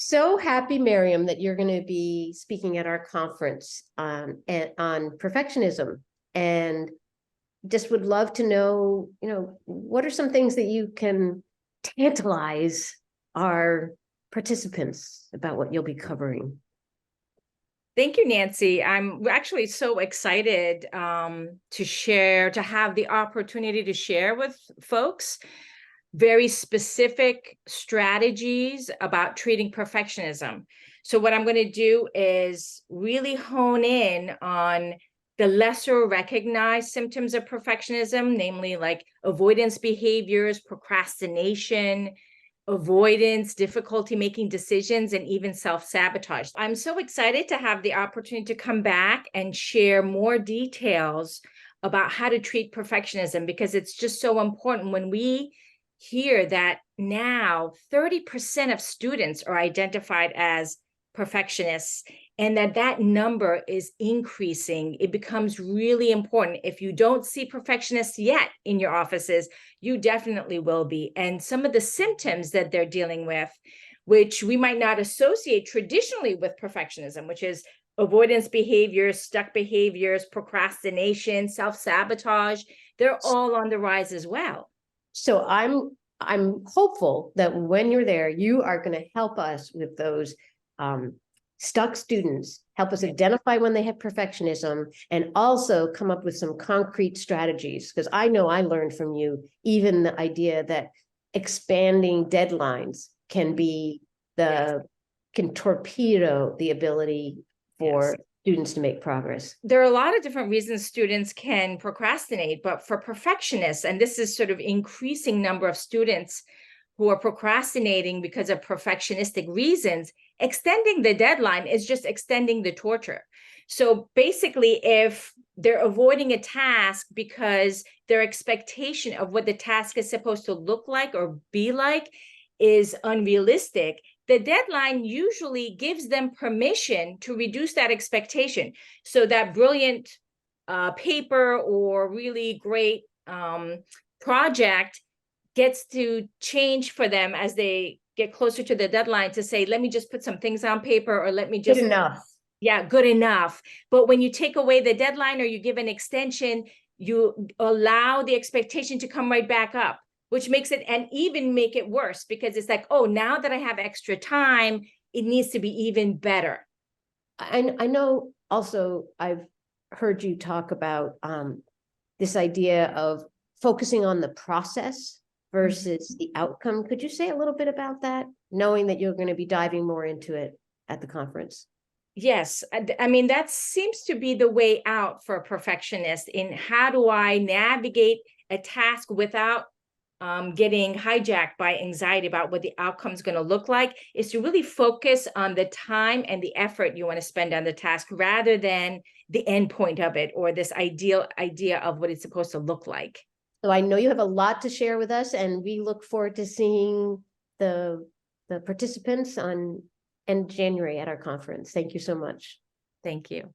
So happy, Miriam, that you're going to be speaking at our conference on perfectionism, and just would love to know, what are some things that you can tantalize our participants about what you'll be covering? Thank you, Nancy. I'm actually so excited to have the opportunity to share with folks very specific strategies about treating perfectionism. So what I'm going to do is really hone in on the lesser recognized symptoms of perfectionism, namely like avoidance behaviors, procrastination, avoidance, difficulty making decisions, and even self-sabotage. I'm so excited to have the opportunity to come back and share more details about how to treat perfectionism, because it's just so important. When we hear that now 30% of students are identified as perfectionists, and that number is increasing, it becomes really important. If you don't see perfectionists yet in your offices, you definitely will be. And some of the symptoms that they're dealing with, which we might not associate traditionally with perfectionism, which is avoidance behaviors, stuck behaviors, procrastination, self-sabotage, they're all on the rise as well. So I'm hopeful that when you're there, you are going to help us with those stuck students, help us identify when they have perfectionism, and also come up with some concrete strategies. Because I know I learned from you even the idea that expanding deadlines can be can torpedo the ability for students to make progress. There are a lot of different reasons students can procrastinate, but for perfectionists, and this is sort of increasing number of students who are procrastinating because of perfectionistic reasons, extending the deadline is just extending the torture. So basically, if they're avoiding a task because their expectation of what the task is supposed to look like or be like is unrealistic, the deadline usually gives them permission to reduce that expectation. So that brilliant paper or really great project gets to change for them as they get closer to the deadline, to say, let me just put some things on paper, or let me just— Good enough. Yeah, good enough. But when you take away the deadline or you give an extension, you allow the expectation to come right back up, which makes it, and even make it worse, because it's like, oh, now that I have extra time, it needs to be even better. I know also I've heard you talk about this idea of focusing on the process versus the outcome. Could you say a little bit about that, knowing that you're going to be diving more into it at the conference? Yes, I mean, that seems to be the way out for a perfectionist in how do I navigate a task without getting hijacked by anxiety about what the outcome is going to look like, is to really focus on the time and the effort you want to spend on the task rather than the end point of it, or this ideal idea of what it's supposed to look like. So I know you have a lot to share with us, and we look forward to seeing the participants in January at our conference. Thank you so much. Thank you.